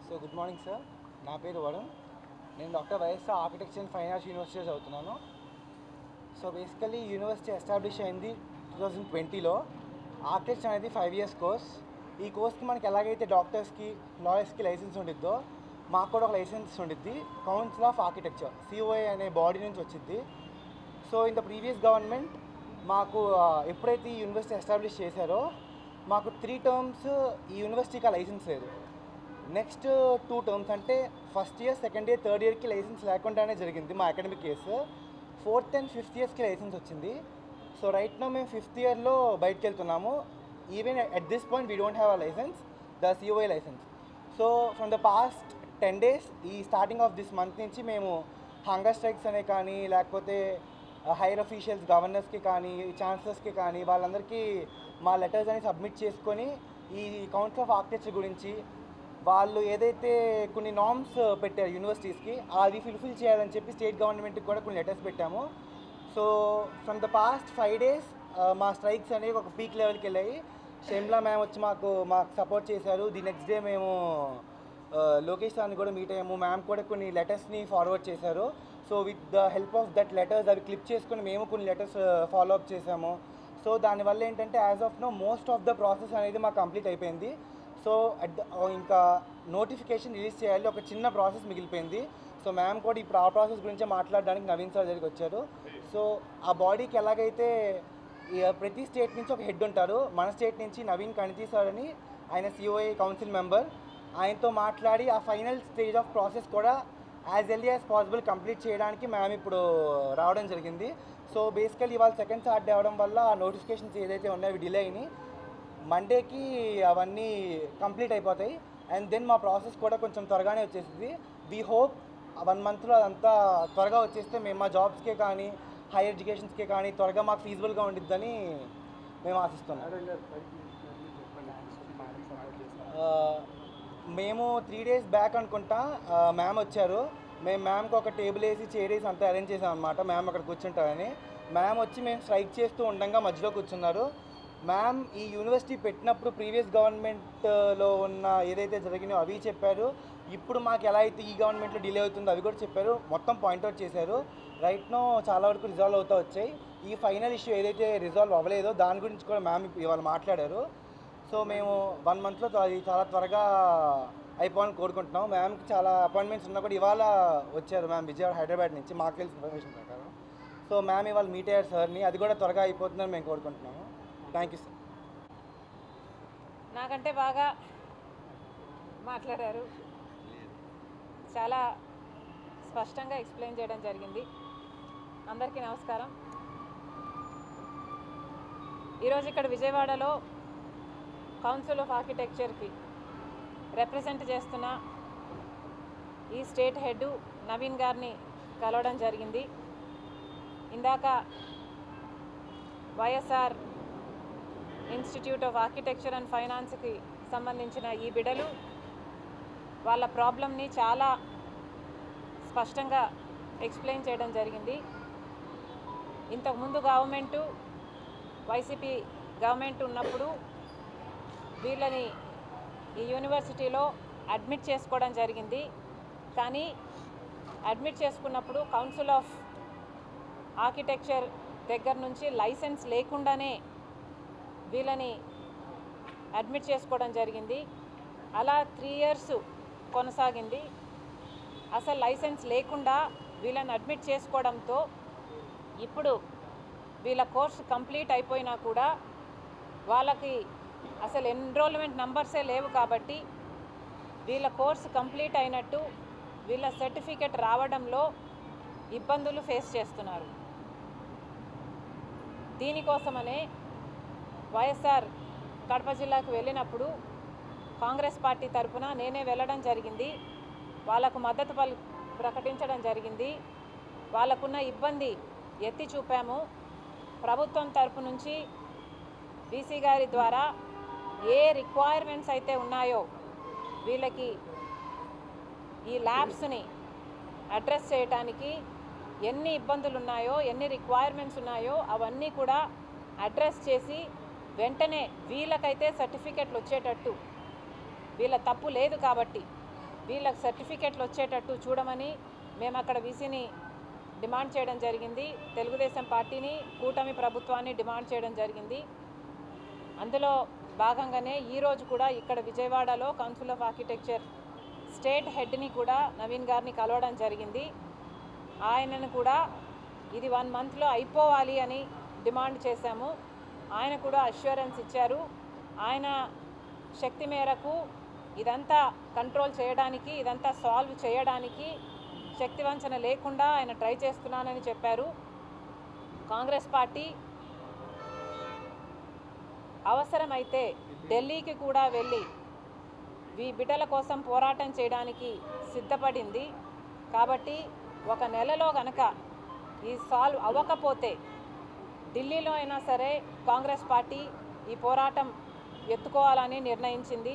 So good morning sir, నా పేరు వరుణ్. నేను doctor YSR architecture and fine arts university చదువుతున్నాను. సో బేసికలీ యూనివర్సిటీ ఎస్టాబ్లిష్ అయింది 2020లో. ఆర్కిటెక్చర్ అనేది 5 years కోర్స్. ఈ కోర్స్కి మనకి ఎలాగైతే డాక్టర్స్కి, లాయర్స్కి లైసెన్స్ ఉండిద్దో మాకు కూడా ఒక లైసెన్స్ ఉండిద్ది. కౌన్సిల్ ఆఫ్ ఆర్కిటెక్చర్ COA అనే బాడీ నుంచి వచ్చింది. So in the previous government మాకు ఎప్పుడైతే ఈ యూనివర్సిటీ ఎస్టాబ్లిష్ చేశారో మాకు 3 terms ఈ యూనివర్సిటీకి లైసెన్స్ లేదు. నెక్స్ట్ 2 terms అంటే first year, second year, third ఇయర్కి లైసెన్స్ లేకుండానే జరిగింది మా academic case. 4th and 5th yearsకి లైసెన్స్ వచ్చింది. సో రైట్ నో మేము 5th yearలో బయటకు వెళ్తున్నాము. Even at this point we don't have a license, the COA license. So from the past 10 days ఈ స్టార్టింగ్ ఆఫ్ దిస్ మంత్ నుంచి మేము hunger strikes అనే కానీ, లేకపోతే హైయర్ అఫీషియల్స్, గవర్నర్స్కి కానీ, ఛాన్సలర్స్కి కానీ వాళ్ళందరికీ మా లెటర్స్ అని సబ్మిట్ చేసుకొని ఈ కౌన్సిల్ ఆఫ్ ఆర్కిటెక్చర్ గురించి వాళ్ళు ఏదైతే కొన్ని నార్మ్స్ పెట్టారు యూనివర్సిటీస్కి అది ఫుల్ఫిల్ చేయాలని చెప్పి స్టేట్ గవర్నమెంట్కి కూడా కొన్ని లెటర్స్ పెట్టాము. So from the past 5 days మా స్ట్రైక్స్ అనేవి ఒక పీక్ లెవెల్కి వెళ్ళాయి. షెమ్లా మ్యామ్ వచ్చి మాకు సపోర్ట్ చేశారు. ది నెక్స్ట్ డే మేము లోకేష్ సార్ని కూడా మీట్ అయ్యాము. మ్యామ్ కూడా కొన్ని లెటర్స్ని ఫార్వర్డ్ చేశారు. So with the help of that letters అవి క్లిప్ చేసుకుని మేము కొన్ని లెటర్స్ ఫాలో అప్ చేసాము. సో దానివల్ల ఏంటంటే as of now most of the process అనేది మాకు కంప్లీట్ అయిపోయింది. సో ఇంకా నోటిఫికేషన్ రిలీజ్ చేయాలి, ఒక చిన్న ప్రాసెస్ మిగిలిపోయింది. సో మ్యామ్ కూడా ఇప్పుడు ఆ ప్రాసెస్ గురించి మాట్లాడడానికి నవీన్ సార్ దగ్గరికి వచ్చారు. సో ఆ బాడీకి ఎలాగైతే ప్రతి స్టేట్ నుంచి ఒక హెడ్ ఉంటారు, మన స్టేట్ నుంచి నవీన్ కణితి సార్ అని, ఆయన COA కౌన్సిల్ మెంబర్, ఆయనతో మాట్లాడి ఆ ఫైనల్ స్టేజ్ ఆఫ్ ప్రాసెస్ కూడా as early as possible complete చేయడానికి మ్యామ్ ఇప్పుడు రావడం జరిగింది. సో బేసికల్లీ ఇవాళ సెకండ్ సాటర్డే అవడం వల్ల ఆ నోటిఫికేషన్స్ ఏదైతే ఉన్నాయో అవి డిలే అయినాయి. మండేకి అవన్నీ కంప్లీట్ అయిపోతాయి. అండ్ దెన్ మా ప్రాసెస్ కూడా కొంచెం త్వరగానే వచ్చేసింది. వీ హోప్ 1 monthలో అదంతా త్వరగా వచ్చేస్తే మేము మా జాబ్స్కే కానీ, హైయర్ ఎడ్యుకేషన్స్కే కానీ త్వరగా మాకు ఫీజిబుల్గా ఉండిద్దని మేము ఆశిస్తున్నాం. మేము 3 days బ్యాక్ అనుకుంటా మ్యామ్ వచ్చారు. మేము మ్యామ్కి ఒక టేబుల్ వేసి, చైర్ వేసి అంతా అరేంజ్ చేసాం అనమాట. మ్యామ్ అక్కడ కూర్చుంటారని. మ్యామ్ వచ్చి మేము స్ట్రైక్ చేస్తూ ఉండగా మధ్యలో కూర్చున్నారు. మ్యామ్ ఈ యూనివర్సిటీ పెట్టినప్పుడు ప్రీవియస్ గవర్నమెంట్లో ఉన్న ఏదైతే జరిగినాయో అవి చెప్పారు. ఇప్పుడు మాకు ఎలా అయితే ఈ గవర్నమెంట్లో డిలే అవుతుందో అవి కూడా చెప్పారు. మొత్తం పాయింట్అవుట్ చేశారు. రైట్ నో చాలా వరకు రిజాల్వ్ అవుతూ వచ్చాయి. ఈ ఫైనల్ ఇష్యూ ఏదైతే రిజాల్వ్ అవ్వలేదో దాని గురించి కూడా మ్యామ్ ఇవాళ మాట్లాడారు. సో మేము 1 monthలో అది చాలా త్వరగా అయిపోవాలని కోరుకుంటున్నాం. మ్యామ్కి చాలా అపాయింట్మెంట్స్ ఉన్నా కూడా ఇవాళ వచ్చారు మ్యామ్ విజయవాడ, హైదరాబాద్ నుంచి మాకు తెలిసిన ఇన్ఫర్మేషన్ ప్రకారం. సో మ్యామ్ ఇవాళ మీట్ అయ్యారు సార్ని, అది కూడా త్వరగా అయిపోతుందని మేము కోరుకుంటున్నాము. Thank you sir. నాకంటే బాగా మాట్లాడారు, చాలా స్పష్టంగా ఎక్స్ప్లెయిన్ చేయడం జరిగింది. అందరికీ నమస్కారం. ఈరోజు ఇక్కడ విజయవాడలో కౌన్సిల్ ఆఫ్ ఆర్కిటెక్చర్కి రిప్రజెంట్ చేస్తున్న ఈ స్టేట్ హెడ్ నవీన్ గారిని కలవడం జరిగింది. ఇందాక YSR institute of architecture and ఫైనాన్స్కి సంబంధించిన ఈ బిడ్డలు వాళ్ళ ప్రాబ్లమ్ని చాలా స్పష్టంగా ఎక్స్ప్లెయిన్ చేయడం జరిగింది. ఇంతకుముందు గవర్నమెంటు, వైసీపీ గవర్నమెంట్ ఉన్నప్పుడు వీళ్ళని ఈ యూనివర్సిటీలో అడ్మిట్ చేసుకోవడం జరిగింది. కానీ అడ్మిట్ చేసుకున్నప్పుడు కౌన్సిల్ ఆఫ్ ఆర్కిటెక్చర్ దగ్గర నుంచి లైసెన్స్ లేకుండానే వీళ్ళని అడ్మిట్ చేసుకోవడం జరిగింది. అలా 3 years కొనసాగింది. అసలు లైసెన్స్ లేకుండా వీళ్ళని అడ్మిట్ చేసుకోవడంతో ఇప్పుడు వీళ్ళ కోర్సు కంప్లీట్ అయిపోయినా కూడా వాళ్ళకి అసలు ఎన్రోల్మెంట్ నంబర్సే లేవు. కాబట్టి వీళ్ళ కోర్సు కంప్లీట్ అయినట్టు వీళ్ళ సర్టిఫికెట్ రావడంలో ఇబ్బందులు ఫేస్ చేస్తున్నారు. దీనికోసమనే వైఎస్ఆర్ కడప జిల్లాకు వెళ్ళినప్పుడు కాంగ్రెస్ పార్టీ తరఫున నేనే వెళ్ళడం జరిగింది. వాళ్ళకు మద్దతు ప్రకటించడం జరిగింది. వాళ్ళకున్న ఇబ్బంది ఎత్తి చూపాము. ప్రభుత్వం తరఫు నుంచి DC గారి ద్వారా ఏ రిక్వైర్మెంట్స్ అయితే ఉన్నాయో వీళ్ళకి ఈ ల్యాబ్స్ని అడ్రస్ చేయడానికి ఎన్ని ఇబ్బందులు ఉన్నాయో, ఎన్ని రిక్వైర్మెంట్స్ ఉన్నాయో అవన్నీ కూడా అడ్రస్ చేసి వెంటనే వీళ్ళకైతే సర్టిఫికెట్లు వచ్చేటట్టు, వీళ్ళ తప్పు లేదు కాబట్టి వీళ్ళకి సర్టిఫికెట్లు వచ్చేటట్టు చూడమని మేము అక్కడ వీసీని డిమాండ్ చేయడం జరిగింది. తెలుగుదేశం పార్టీని, కూటమి ప్రభుత్వాన్ని డిమాండ్ చేయడం జరిగింది. అందులో భాగంగానే ఈరోజు కూడా ఇక్కడ విజయవాడలో కౌన్సిల్ ఆఫ్ ఆర్కిటెక్చర్ స్టేట్ హెడ్ని కూడా నవీన్ గారిని కలవడం జరిగింది. ఆయనను కూడా ఇది 1 మంత్లో అయిపోవాలి అని డిమాండ్ చేశాము. ఆయన కూడా అష్యూరెన్స్ ఇచ్చారు. ఆయన శక్తి మేరకు ఇదంతా కంట్రోల్ చేయడానికి, ఇదంతా సాల్వ్ చేయడానికి శక్తివంచన లేకుండా ఆయన ట్రై చేస్తున్నానని చెప్పారు. కాంగ్రెస్ పార్టీ అవసరమైతే ఢిల్లీకి కూడా వెళ్ళి ఈ బిడ్డల కోసం పోరాటం చేయడానికి సిద్ధపడింది. కాబట్టి 1 నెలలో కనుక ఈ సాల్వ్ అవ్వకపోతే ఢిల్లీలో అయినా సరే కాంగ్రెస్ పార్టీ ఈ పోరాటం ఎత్తుకోవాలని నిర్ణయించింది.